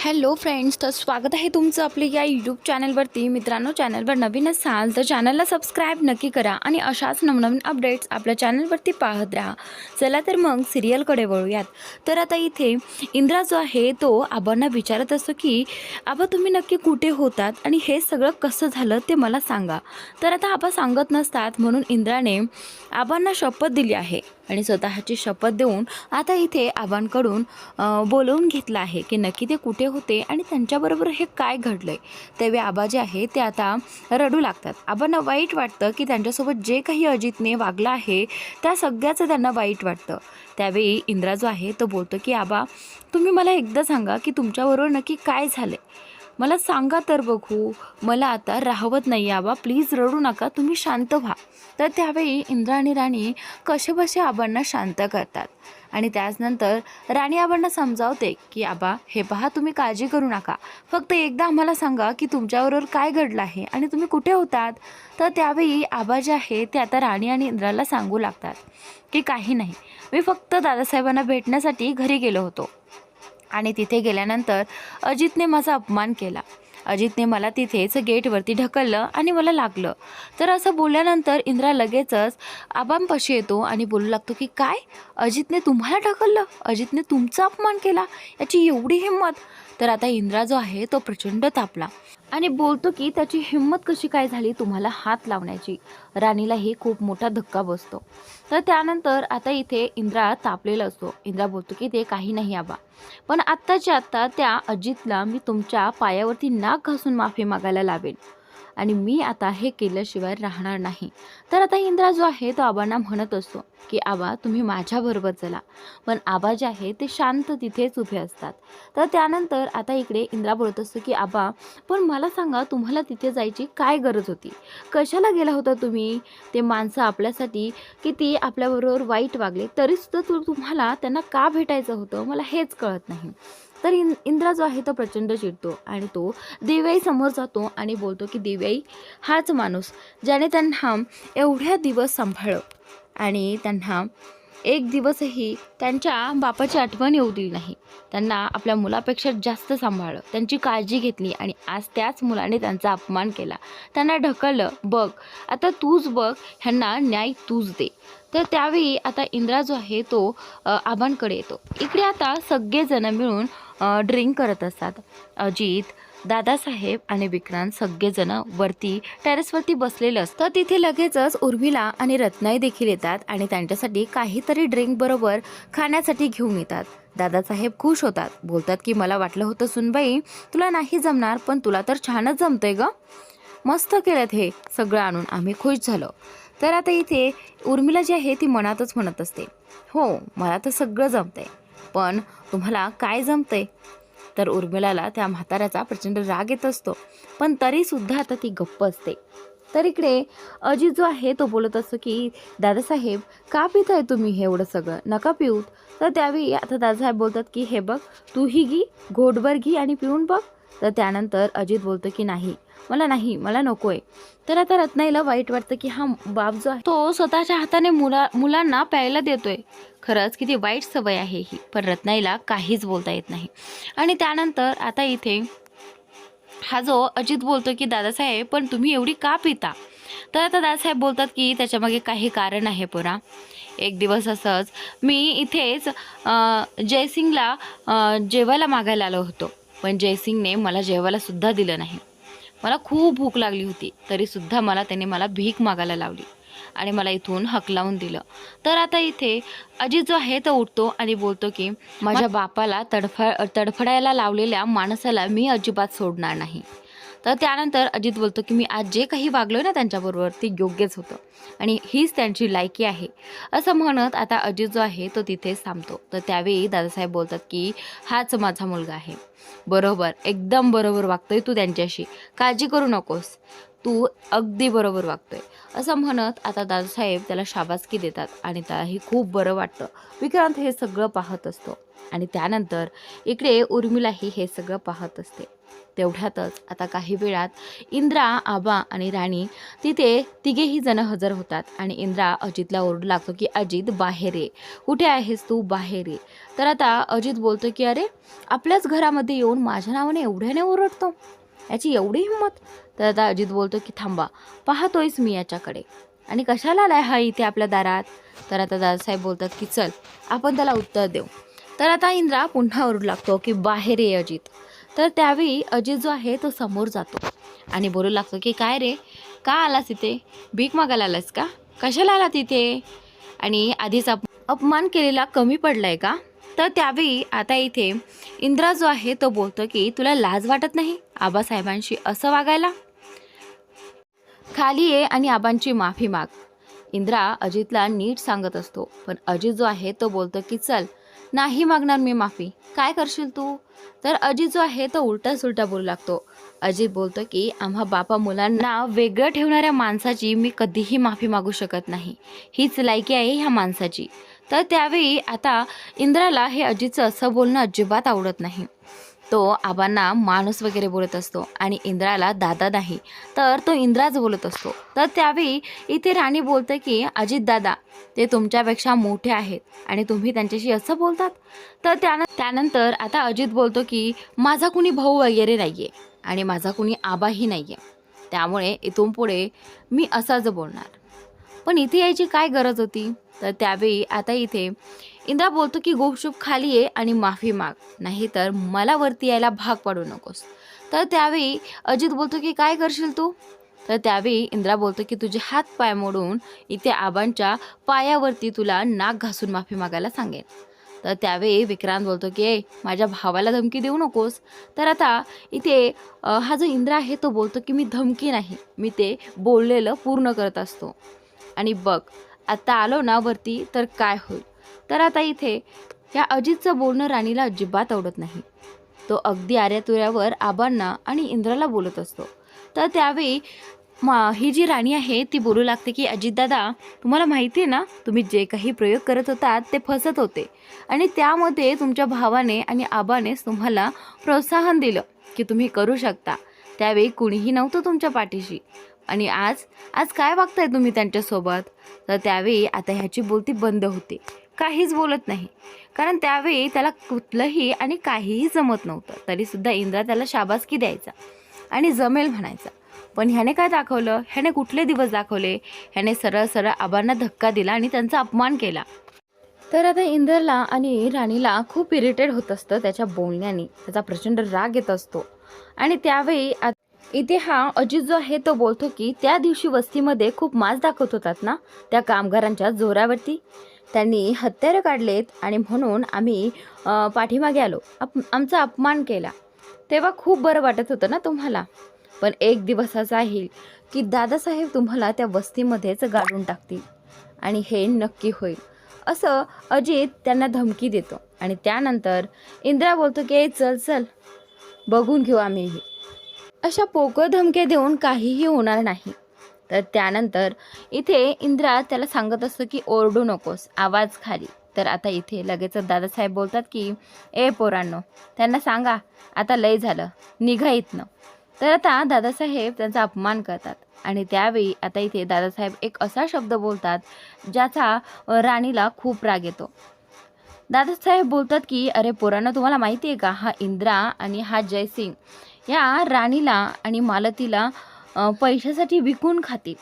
Hello friends, तर स्वागत आहे तुमचं आपले या यूट्यूब चॅनलवरती. मित्रांनो, चॅनलवर नवीन असाल तर चॅनलला सबस्क्राईब नक्की करा आणि अशाच नवनवीन अपडेट्स आपल्या चॅनलवरती पाहत राहा. चला तर मग सिरियलकडे वळूयात. तर आता इथे इंद्रा जो आहे तो आबांना विचारत असतो की आबा, तुम्ही नक्की कुठे होतात आणि हे सगळं कसं झालं ते मला सांगा. तर आता आबा सांगत नसतात, म्हणून इंद्राने आबांना शपथ दिली आहे आणि स्वतःची शपथ देऊन आता इथे आबांकडून बोलवून घेतलं आहे की नक्की ते कुठे होते आणि त्यांच्याबरोबर हे काय घडलंय. त्यावेळी आबा जे आहे ते आता रडू लागतात. आबांना वाईट वाटतं की त्यांच्यासोबत जे काही अजितने वागलं आहे त्या सगळ्याचं त्यांना वाईट वाटतं. त्यावेळी इंद्रा जो आहे तो बोलतो की आबा, तुम्ही मला एकदा सांगा की तुमच्याबरोबर नक्की काय झालं, मला सांगा तर बघू. मला आता राहवत नाही आबा, प्लीज रडू नका, तुम्ही शांत व्हा. तर त्यावेळी इंद्रा आणि राणी कसेबसे आबांना शांत करतात आणि त्याचनंतर राणी आबांना समजावते की आबा, हे पहा, तुम्ही काळजी करू नका, फक्त एकदा आम्हाला सांगा की तुमच्याबरोबर काय घडलं आहे आणि तुम्ही कुठे होतात. तर त्यावेळी आबा जे आहे ते आता राणी आणि इंद्राला सांगू लागतात की काही नाही, मी फक्त दादासाहेबांना भेटण्यासाठी घरी गेलो होतो आणि तिथे गेल्यानंतर अजितने माझा अपमान केला. अजितने मला तिथेच गेटवरती ढकललं आणि मला लागलं. तर असं बोलल्यानंतर इंद्रा लगेचच आबांपाशी येतो आणि बोलू लागतो की काय, अजितने तुम्हाला ढकललं, अजितने तुमचा अपमान केला, याची एवढी हिंमत. तर आता इंद्रा जो आहे तो प्रचंड तापला आणि बोलतो की त्याची हिंमत कशी काय झाली तुम्हाला हात लावण्याची. राणीलाही खूप मोठा धक्का बसतो. तर त्यानंतर आता इथे इंद्रा तापलेला असतो. इंद्रा बोलतो की ते काही नाही आबा, पण आत्ताच्या आत्ता त्या अजितला मी तुमच्या पायावरती नाक घासून माफी मागायला लावेन आणि मी आता हे केल्याशिवाय राहणार नाही. तर आता इंद्रा जो आहे तो आबांना म्हणत असतो की आबा, तुम्ही माझ्याबरोबर चला. पण आबा जे आहे ते शांत तिथेच उभे असतात. तर त्यानंतर आता इकडे इंद्रा बोलत असतो की आबा, पण मला सांगा, तुम्हाला तिथे जायची काय गरज होती, कशाला गेला होता तुम्ही. ते माणसं आपल्यासाठी किती आपल्याबरोबर वाईट वागले तरीसुद्धा तुम्हाला त्यांना का भेटायचं होतं, मला हेच कळत नाही. तर इंद्रा जो आहे तो प्रचंड चिडतो आणि तो देवयाई समोर जातो आणि बोलतो की देवयाई, हाच माणूस ज्याने त्यांना एवढ्या दिवस सांभाळलं आणि त्यांना एक दिवसही त्यांच्या बापाची आठवण येऊ दिली नाही. त्यांना आपल्या मुलापेक्षा जास्त सांभाळलं, त्यांची काळजी घेतली आणि आज त्याच मुलाने त्यांचा अपमान केला, त्यांना ढकललं. बघ, आता तूच बघ, ह्यांना न्याय तूच दे. तर त्यावेळी आता इंद्रा जो आहे तो आबांकडे येतो. इकडे आता सगळेजण मिळून ड्रिंक करत असतात. अजित, दादासाहेब आणि विक्रांत सगळेजण वरती टेरेसवरती बसलेले असतात. तर तिथे लगेचच उर्मिला आणि रत्नाई देखील येतात आणि त्यांच्यासाठी काहीतरी ड्रिंक बरोबर खाण्यासाठी घेऊन येतात. दादासाहेब खुश होतात, बोलतात की मला वाटलं होतं सुनबाई तुला नाही जमणार, पण तुला तर छानच जमतंय ग, मस्त केलं हे सगळं आणून, आम्ही खुश झालो. तर आता इथे उर्मिला जी आहे ती मनातच म्हणत असते, हो मला तर सगळं जमतंय, पण तुम्हाला काय जमतंय. तर उर्मिलाला त्या म्हाताऱ्याचा प्रचंड राग येत असतो, पण तरीसुद्धा आता ती गप्प असते. तर इकडे अजित जो आहे तो बोलत असतो की दादासाहेब, का पिताय तुम्ही हे एवढं सगळं, नका पिऊत. तर त्यावेळी आता दादासाहेब बोलतात की हे बघ, तूही घी, घोटभर घी आणि पिऊन बघ. तर त्यानंतर अजित बोलतो की नाही, मला नको आहे. तर आता रत्नाईला वाईट वाटतं की हा बाप जो आहे तो स्वतःच्या हाताने मुलांना प्यायला देतोय, खरंच किती वाईट सवय आहे ही. पण रत्नाईला काहीच बोलता येत नाही. आणि त्यानंतर आता इथे हा जो अजित बोलतो की दादासाहेब, पण तुम्ही एवढी का पिता. तर आता दादासाहेब बोलतात की त्याच्यामागे काही कारण आहे पोरा. एक दिवस असंच मी इथेच जयसिंगला जेवायला मागायला आलो होतो, पण जयसिंगने मला जेवायला सुद्धा दिलं नाही. मला खूप भूक लागली होती, तरीसुद्धा त्याने मला भीक मागायला लावली आणि मला इथून हकलावून दिलं. तर आता इथे अजित जो आहे तो उठतो आणि बोलतो की माझ्या बापाला तडफडायला लावलेल्या माणसाला मी अजिबात सोडणार नाही. तर त्यानंतर अजित बोलतो की मी आज जे काही वागलो ना त्यांच्याबरोबर ते योग्यच होतं आणि हीच त्यांची लायकी आहे. असं म्हणत आता अजित जो आहे तो तिथेच थांबतो. तर त्यावेळी दादासाहेब बोलतात की हाच माझा मुलगा आहे, बरोबर, एकदम बरोबर वागतोय तू त्यांच्याशी, काळजी करू नकोस, तू अगदी बरोबर वागतोय. असं म्हणत आता दादासाहेब त्याला शाबासकी देतात आणि त्यालाही खूप बरं वाटतं. विक्रांत हे सगळं पाहत असतो. आणि त्यानंतर इकडे उर्मिलाही हे सगळं पाहत असते. तेवढ्यातच आता काही वेळात इंद्रा, आबा आणि राणी तिथे तिघेही जण हजर होतात आणि इंद्रा अजितला ओरडू लागतो की अजित बाहेर ये, कुठे आहेस तू, बाहेर ये. तर आता अजित बोलतो की अरे आपल्याच घरामध्ये येऊन माझ्या नावाने एवढ्याने ओरडतो, याची एवढी हिंमत. तर आता अजित बोलतो की थांबा, पाहतोयच मी याच्याकडे, आणि कशाला आलाय हा इथे आपल्या दारात. तर आता दादासाहेब बोलतात की चल आपण त्याला उत्तर देऊ. तर आता इंद्रा पुन्हा ओरडू लागतो की बाहेर ये अजित. तर त्यावेळी अजित जो आहे तो समोर जातो आणि बोलू लागतो की काय रे, का आलास इथे, भीक मागायला आलास का, कशाला आला तिथे, आणि आधीच अपमान केलेला कमी पडलाय का. तर त्यावेळी आता इथे इंद्रा जो आहे तो बोलतो की तुला लाज वाटत नाही आबासाहेबांशी असं वागायला, खाली ये आणि आबांची माफी माग. इंद्रा अजितला नीट सांगत असतो, पण अजित जो आहे तो बोलतो की चल नाही मागणार मी माफी, काय करशील तू. तर अजित जो आहे तो उलटा सुलटा बोलू लागतो. अजित बोलतो की आम्हा बापा मुलांना वेगळं ठेवणाऱ्या माणसाची मी कधीही माफी मागू शकत नाही, हीच लायकी आहे ह्या माणसाची. तर त्यावेळी आता इंद्राला हे अजितचं असं बोलणं अजिबात आवडत नाही. तो आबांना माणूस वगैरे बोलत असतो आणि इंद्राला दादा नाही, तर तो इंद्राच बोलत असतो. तर त्यावेळी इथे राणी बोलते की अजित दादा ते तुमच्यापेक्षा मोठे आहेत आणि तुम्ही त्यांच्याशी असं बोलतात. तर त्यानंतर आता अजित बोलतो की माझा कुणी भाऊ वगैरे नाही आहे आणि माझा कुणी आबाही नाही आहे, त्यामुळे इथून पुढे मी असाच बोलणार. पण इथे यायची काय गरज होती. तर त्यावेळी आता इथे इंद्रा बोलतो की गुपचूप खाली ये आणि माफी माग, नाही तर मला वरती यायला भाग पाडू नकोस. तर त्यावेळी अजित बोलतो की काय करशील तू. तर त्यावेळी इंद्रा बोलतो की तुझे हात पाय मोडून इथे आबांच्या पायावरती तुला नाक घासून माफी मागायला सांगेन. तर त्यावेळी विक्रांत बोलतो की माझ्या भावाला धमकी देऊ नकोस. तर आता इथे हा जो इंद्रा आहे तो बोलतो की मी धमकी नाही, मी ते बोललेलं पूर्ण करत असतो, आणि बघ आता आलो ना वरती तर काय होईल. तर आता इथे या अजितचं बोलणं राणीला अजिबात आवडत नाही. तो अगदी आऱ्यातुऱ्यावर आबांना आणि इंद्राला बोलत असतो. तर त्यावेळी ही जी राणी आहे ती बोलू लागते की अजितदादा तुम्हाला माहिती आहे ना, तुम्ही जे काही प्रयोग करत होतात ते फसत होते आणि त्यामध्ये तुमच्या भावाने आणि आबानेच तुम्हाला प्रोत्साहन दिलं की तुम्ही करू शकता. त्यावेळी कुणीही नव्हतं तुमच्या पाठीशी, आणि आज काय वागताय तुम्ही त्यांच्यासोबत. तर त्यावेळी आता ह्याची बोलती बंद होते, काहीच बोलत नाही, कारण त्यावेळी त्याला कुठलंही आणि काहीही जमत नव्हतं. तरीसुद्धा इंद्रा त्याला शाबासकी द्यायचा आणि जमेल म्हणायचा. पण ह्याने काय दाखवलं, ह्याने कुठले दिवस दाखवले, ह्याने सरळ सरळ आबांना धक्का दिला आणि त्यांचा अपमान केला. तर आता इंद्रला आणि राणीला खूप इरिटेट होत असतं त्याच्या बोलण्याने, त्याचा प्रचंड राग येत असतो. आणि त्यावेळी इथे हा अजित जो आहे तो बोलतो की त्या दिवशी वस्तीमध्ये खूप माज दाखवत होतात ना त्या कामगारांच्या जोरावरती, त्यांनी हत्यारं काढलेत आणि म्हणून आम्ही पाठीमागे आलो, आमचा अपमान केला, तेव्हा खूप बरं वाटत होतं ना तुम्हाला. पण एक दिवस असा येईल की दादासाहेब तुम्हाला त्या वस्तीमध्येच गाडून टाकतील आणि हे नक्की होईल, असं अजित त्यांना धमकी देतो. आणि त्यानंतर इंद्रा बोलतो की चल चल बघून घेऊ आम्हीही. अशा पोकळ धमक्या देऊन काहीही होणार नाही. तर त्यानंतर इथे इंद्रा त्याला सांगत असतं की ओरडू नकोस, आवाज खाली. तर आता इथे लगेच दादासाहेब बोलतात की ए पोरांनो, त्यांना सांगा आता लय झालं, निघा इथनं. तर आता दादासाहेब त्यांचा अपमान करतात आणि त्यावेळी आता इथे दादासाहेब एक असा शब्द बोलतात ज्याचा राणीला खूप राग येतो. दादासाहेब बोलतात की अरे पोरांनो, तुम्हाला माहिती आहे का, हा इंद्रा आणि हा जयसिंग या राणीला आणि मालतीला पैशासाठी विकून खातील.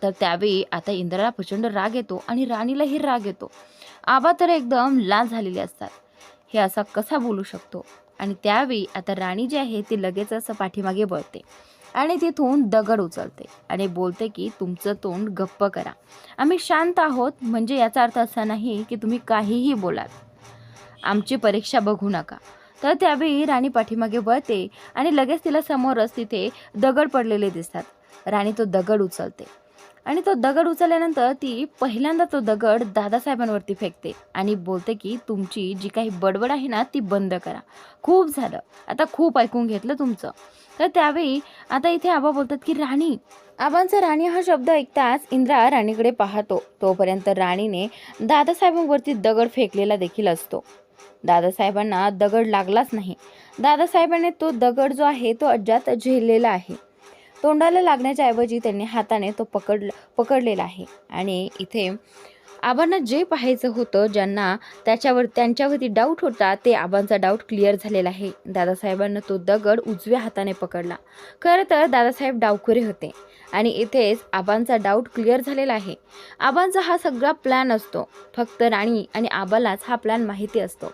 तर त्यावेळी आता इंद्राला प्रचंड राग येतो आणि राणीलाही राग येतो. आबा तर एकदम लाल झालेले असतात, हे असा कसा बोलू शकतो. आणि त्यावेळी आता राणी जी आहे ती लगेच असं पाठीमागे वळते आणि तिथून दगड उचलते आणि बोलते की तुमचं तोंड गप्प करा, आम्ही शांत आहोत, म्हणजे याचा अर्थ असा नाही की तुम्ही काहीही बोलाल, आमची परीक्षा बघू नका. तर त्यावेळी राणी पाठीमागे वळते आणि लगेच तिला समोरच तिथे दगड पडलेले दिसतात. राणी तो दगड उचलते आणि तो दगड उचलल्यानंतर ती पहिल्यांदा तो दगड दादासाहेबांवरती फेकते आणि बोलते की तुमची जी काही बडबड आहे ना ती बंद करा, खूप झालं, आता खूप ऐकून घेतलं तुमचं. तर त्यावेळी आता इथे आबा बोलतात की राणी. आबांचा राणी हा शब्द ऐकताच इंद्रा राणीकडे पाहतो. तोपर्यंत राणीने दादासाहेबांवरती दगड फेकलेला देखील असतो. दादासाहेबांना दगड लागलाच नाही. दादासाहेबांनी तो दगड जो आहे तो अज्जात झेललेला आहे. तोंडाला लागण्याच्या ऐवजी त्यांनी हाताने तो पकडलेला आहे. आणि इथे आबांना जे पाहायचं होतं, ज्यांना त्यांच्यावरती डाऊट होता, ते आबांचा डाऊट क्लिअर झालेला आहे. दादासाहेबांना तो दगड उजव्या हाताने पकडला. खरं तर दादासाहेब डावखुरे होते आणि इथेच आबांचा डाऊट क्लिअर झालेला आहे. आबांचा हा सगळा प्लॅन असतो. फक्त राणी आणि आबालाच हा प्लॅन माहिती असतो.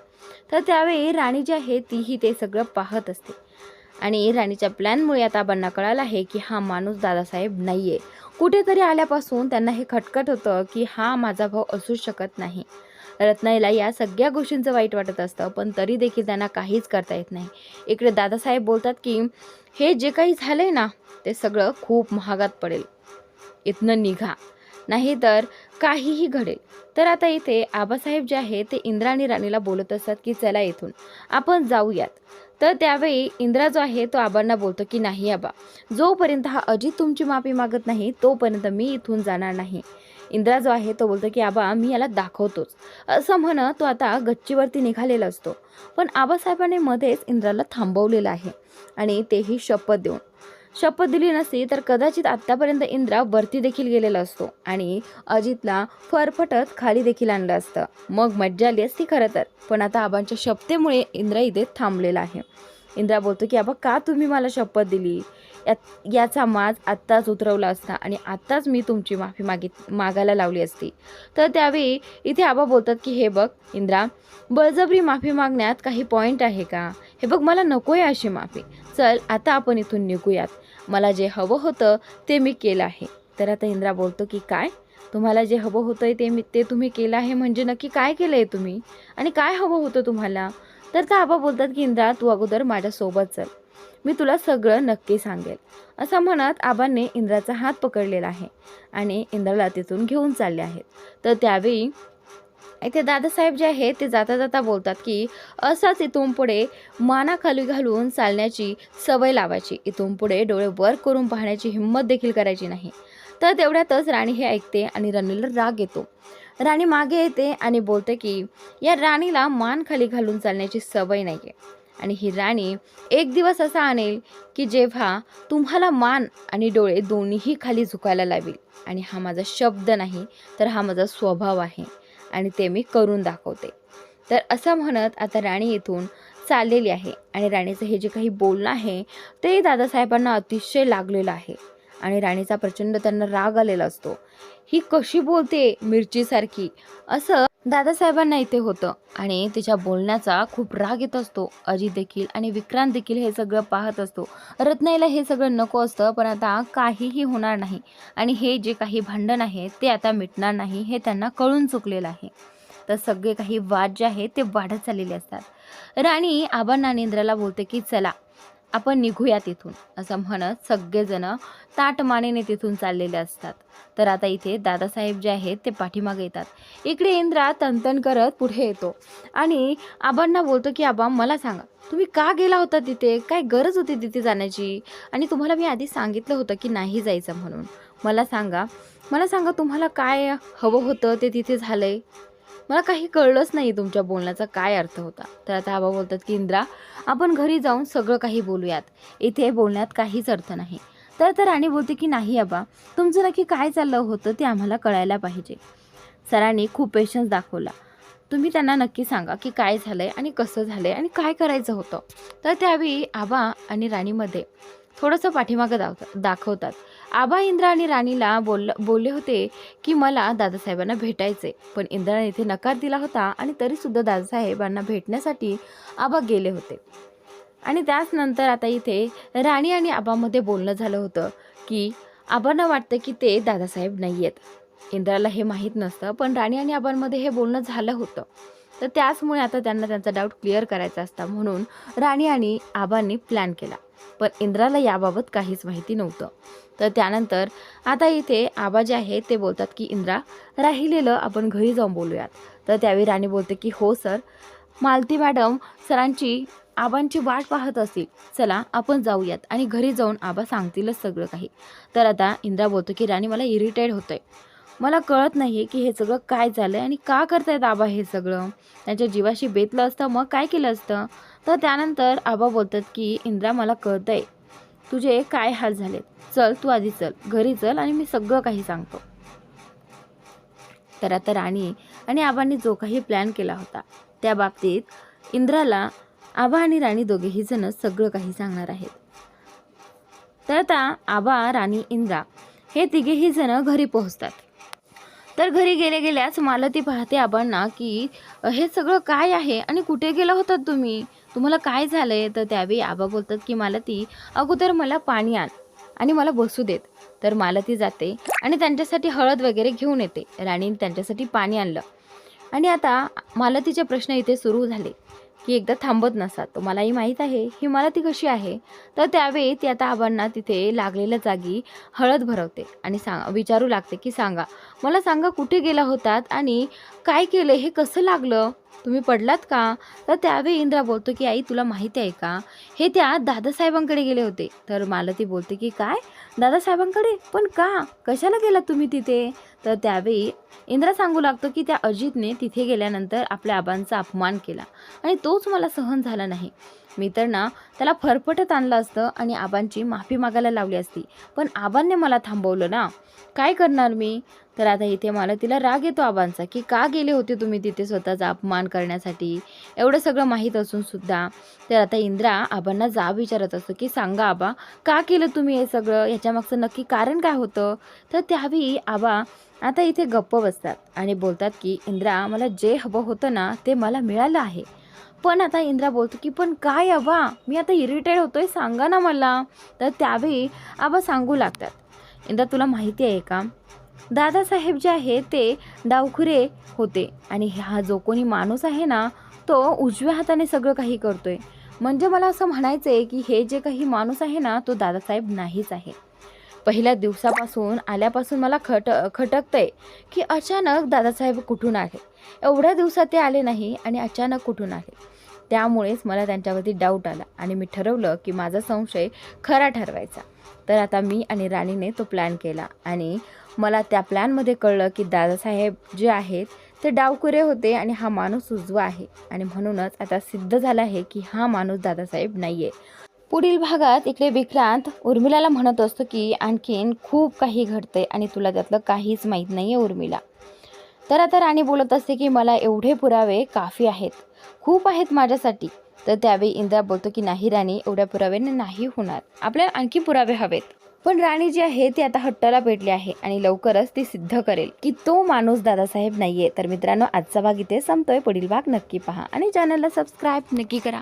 तर त्यावेळी राणी जी आहे तीही ते सगळं पाहत असते आणि राणीच्या प्लॅनमुळे आता आबांना कळालं आहे की हा माणूस दादासाहेब नाही आहे. कुठेतरी आल्यापासून त्यांना हे खटखट होतं की हा माझा भाऊ असू शकत नाही. रत्नाईला या सगळ्या गोष्टींचं वाईट वाटत असतं, पण तरी देखील त्यांना काहीच करता येत नाही. इकडे दादासाहेब बोलतात की हे जे काही झालंय ना, ते सगळं खूप महागात पडेल. इथनं निघा, नाही तर काहीही घडेल. तर आता इथे आबासाहेब जे आहे ते इंद्रा आणि राणीला बोलत असतात की चला इथून आपण जाऊयात. तर त्यावेळी इंद्रा जो आहे तो आबांना बोलतो की नाही आबा, जोपर्यंत हा अजित तुमची माफी मागत नाही तोपर्यंत मी इथून जाणार नाही. इंद्रा जो आहे तो बोलतो की आबा मी याला दाखवतोच, असं म्हणत तो आता गच्चीवरती निघालेला असतो. पण आबासाहेबांनी मध्येच इंद्राला थांबवलेलं आहे आणि तेही शपथ दिली नसती तर कदाचित आत्तापर्यंत इंद्रा वरती देखील गेलेला असतो आणि अजितला फरफटत खाली देखील आणलं असतं. मग मज्जा आली असती खरं तर. पण आता आबांच्या शपथेमुळे इंद्रा इथे थांबलेला आहे. इंद्रा बोलतो की आबा का तुम्ही मला शपथ दिली, याचा माज आत्ताच उतरवला असता आणि आत्ताच मी तुमची माफी मागायला लावली असती. तर त्यावेळी इथे आबा बोलतात की हे बघ इंद्रा, बळजबरी माफी मागण्यात काही पॉईंट आहे का? हे बघ मला नको आहे अशी माफी. चल आता आपण इथून निघूयात. मला जे हवं होतं ते मी केलं आहे. तर आता इंद्रा बोलतो की काय, तुम्हाला जे हवं होतं ते तुम्ही केलं आहे म्हणजे नक्की काय केलं आहे तुम्ही आणि काय हवं होतं तुम्हाला? तर आबा बोलतात की इंद्रा तू अगोदर माझ्यासोबत चल, मी तुला सगळं नक्की सांगेल. असं म्हणत आबांनी इंद्राचा हात पकडलेला आहे आणि इंद्राला तिथून घेऊन चालले आहेत. तर त्यावेळी इथे दादासाहेब जे आहे ते जाता जाता बोलतात की असाच इथून पुढे माना खाली घालून चालण्याची सवय लावायची. इथून पुढे डोळे वर करून पाहण्याची हिंमत देखील करायची नाही. तर तेवढ्यातच राणी हे ऐकते आणि राणीला राग येतो. राणी मागे येते आणि बोलते की या राणीला मान खाली घालून चालण्याची सवय नाही आहे आणि ही राणी एक दिवस असा आणेल की जेव्हा तुम्हाला मान आणि डोळे दोन्हीही खाली झुकायला लावेल. आणि हा माझा शब्द नाही तर हा माझा स्वभाव आहे आणि ते मी करून दाखवते. तर असं म्हणत आता राणी इथून चाललेली आहे आणि राणीचं हे जे काही बोलणं आहे ते दादासाहेबांना अतिशय लागलेलं आहे आणि राणीचा प्रचंड त्यांना राग आलेला असतो. ही कशी बोलते मिरचीसारखी, असं दादासाहेबांना इथे होतं आणि तिच्या बोलण्याचा खूप राग येत असतो. अजित देखील आणि विक्रांत देखील हे सगळं पाहत असतो. रत्नाईला हे सगळं नको असतं, पण आता काहीही होणार नाही आणि हे जे काही भांडण आहे ते आता मिटणार नाही हे त्यांना कळून चुकलेलं आहे. तर सगळे काही वाद जे आहेत ते वाढत चाललेले असतात. राणी आबांना आणि इंद्राला बोलते की चला आपण निघूया तिथून, असं म्हणत सगळेजण ताटमानेने तिथून चाललेले असतात. तर आता इथे दादासाहेब जे आहेत ते पाठीमागे येतात. इकडे इंद्रा तनतन करत पुढे येतो आणि आबांना बोलतो की आबा मला सांगा तुम्ही का गेला होता तिथे, काय गरज होती तिथे जाण्याची आणि तुम्हाला मी आधी सांगितलं होतं की नाही जायचं म्हणून. मला सांगा तुम्हाला काय हवं होतं ते तिथे झालंय. मला काही कळलंच नाही तुमच्या बोलण्याचा काय अर्थ होता. तर आता आबा बोलतात की इंद्रा आपण घरी जाऊन सगळं काही बोलूयात, इथे बोलण्यात काहीच अर्थ नाही. तर राणी बोलते की नाही आबा, तुमचं नक्की काय चाललं होतं ते आम्हाला कळायला पाहिजे. सरांनी खूप पेशन्स दाखवला, तुम्ही त्यांना नक्की सांगा की काय झालंय आणि कसं झालंय आणि काय करायचं होतं. तर त्यावेळी आबा आणि राणीमध्ये थोडंसं पाठीमागं दाखवतात. आबा इंद्रा आणि राणीला बोलले होते की मला दादासाहेबांना भेटायचे, पण इंद्राने इथे नकार दिला होता आणि तरीसुद्धा दादासाहेबांना भेटण्यासाठी आबा गेले होते. आणि त्याच नंतर आता इथे राणी आणि आबामध्ये बोलणं झालं होतं की आबांना वाटतं की ते दादासाहेब नाही आहेत. इंद्राला हे माहीत नसतं, पण राणी आणि आबांमध्ये हे बोलणं झालं होतं. तर त्याचमुळे आता त्यांना त्यांचा डाऊट क्लिअर करायचा असता म्हणून राणी आणि आबांनी प्लॅन केला. पण इंद्राला याबाबत काहीच माहिती नव्हतं. तर त्यानंतर आता इथे आबा जे आहेत ते बोलतात की इंद्रा राहिलेलं आपण घरी जाऊन बोलूयात. तर त्यावेळी राणी बोलते की हो सर, मालती मॅडम सरांची आबांची वाट पाहत असतील, चला आपण जाऊयात आणि घरी जाऊन आबा सांगतीलच सगळं काही. तर आता इंद्रा बोलतो की राणी मला इरिटेट होतंय, मला कळत नाही आहे की हे सगळं काय झालं आणि का करतायत आबा हे सगळं. त्यांच्या जीवाशी बेतलं असतं मग काय केलं असतं. तर त्यानंतर आबा बोलतात की इंद्रा मला कळतंय तुझे काय हाल झालेत. चल तू आधी चल घरी चल आणि मी सगळं काही सांगतो. तर आता राणी आणि आबांनी जो काही प्लॅन केला होता त्या बाबतीत इंद्राला आबा आणि राणी दोघेही जण सगळं काही सांगणार आहेत. तर आता आबा राणी इंद्रा हे तिघेही जण घरी पोहोचतात. तर घरी गेले गेल्याच मालती पाहते आबांना की हे सगळं काय आहे आणि कुठे गेला होतात तुम्ही, तुम्हाला काय झालंय. तर त्यावेळी आबा बोलतात की मालती अगोदर मला पाणी आण आणि मला बसू देत. तर मालती जाते आणि त्यांच्यासाठी हळद वगैरे घेऊन येते. राणीने त्यांच्यासाठी पाणी आणलं आणि आता मालतीचे प्रश्न इथे सुरू झाले की एकदा थांबत नसा. तो मलाही माहीत आहे ही मालती कशी आहे. तर त्यावेळी ती आता आबांना तिथे लागलेल्या जागी हळद भरवते आणि विचारू लागते की सांगा मला सांगा कुठे गेला होतात आणि काय केलं, हे कसं लागलं, तुम्ही पडलात का. तर त्यावेळी इंद्रा बोलतो की आई तुला माहिती आहे का हे त्या दादासाहेबांकडे गेले होते. तर मालती बोलते की काय दादासाहेबांकडे, पण का, कशाला गेला तुम्ही तिथे. तर त्यावेळी इंद्रा सांगू लागतो की त्या अजितने तिथे गेल्यानंतर आपल्या आबांचा अपमान केला आणि तोच मला सहन झाला नाही. मी तर ना त्याला फरफटत आणलं असतं आणि आबांची माफी मागायला लावली असती, पण आबांनी मला थांबवलं ना, काय करणार मी. तर आता इथे मला तिला राग येतो आबांचा की का गेले होते तुम्ही तिथे स्वतःचा अपमान करण्यासाठी, एवढं सगळं माहीत असून सुद्धा. तर आता इंद्रा आबांना जाब विचारत असतो की सांगा आबा का केलं तुम्ही हे सगळं, ह्याच्यामागचं नक्की कारण काय होतं. तर त्यावेळी आबा आता इथे गप्प बसतात आणि बोलतात की इंद्रा मला जे हवं होतं ना ते मला मिळालं आहे. पण आता इंद्रा बोलतो की पण काय आबा, मी आता इरिटेट होतोय, सांगा ना मला. तर त्यावेळी आबा सांगू लागतात इंद्रा तुला माहिती आहे का दादासाहेब जे आहे ते डावखुरे होते आणि हा जो कोणी माणूस आहे ना तो उजव्या हाताने सगळं काही करतोय. म्हणजे मला असं म्हणायचं आहे की हे जे काही माणूस आहे ना तो दादासाहेब नाहीच आहे. पहिल्या दिवसापासून आल्यापासून मला खटकतंय की अचानक दादासाहेब कुठून आले, एवढ्या दिवसात ते आले नाही आणि अचानक कुठून आले. त्यामुळेच मला त्यांच्यावरती डाऊट आला आणि मी ठरवलं की माझा संशय खरा ठरवायचा. तर आता मी आणि राणीने तो प्लॅन केला आणि मला त्या प्लॅनमध्ये कळलं की दादासाहेब जे आहेत ते डावखुरे होते आणि हा माणूस उजवा आहे आणि म्हणूनच आता सिद्ध झालं आहे की हा माणूस दादासाहेब नाही आहे. पुढील भागात इकडे विक्रांत उर्मिलाला म्हणत असतो की आणखीन खूप काही घडतंय आणि तुला त्यातलं काहीच माहीत नाही आहे उर्मिला. तर आता राणी बोलत असते की मला एवढे पुरावे काफी आहेत, खूप आहेत माझ्यासाठी. तर त्यावेळी इंद्रा बोलतो की नाही राणी एवढ्या पुराव्याने नाही होणार, आपल्याला आणखी पुरावे हवेत. पण राणी जी आहे ती आता हट्टाला पेटली आहे आणि लवकरच ती सिद्ध करेल की तो माणूस दादासाहेब नाहीये. तर मित्रांनो आजचा भाग इथे संपतोय, पुढील भाग नक्की पहा आणि चॅनलला सबस्क्राईब नक्की करा.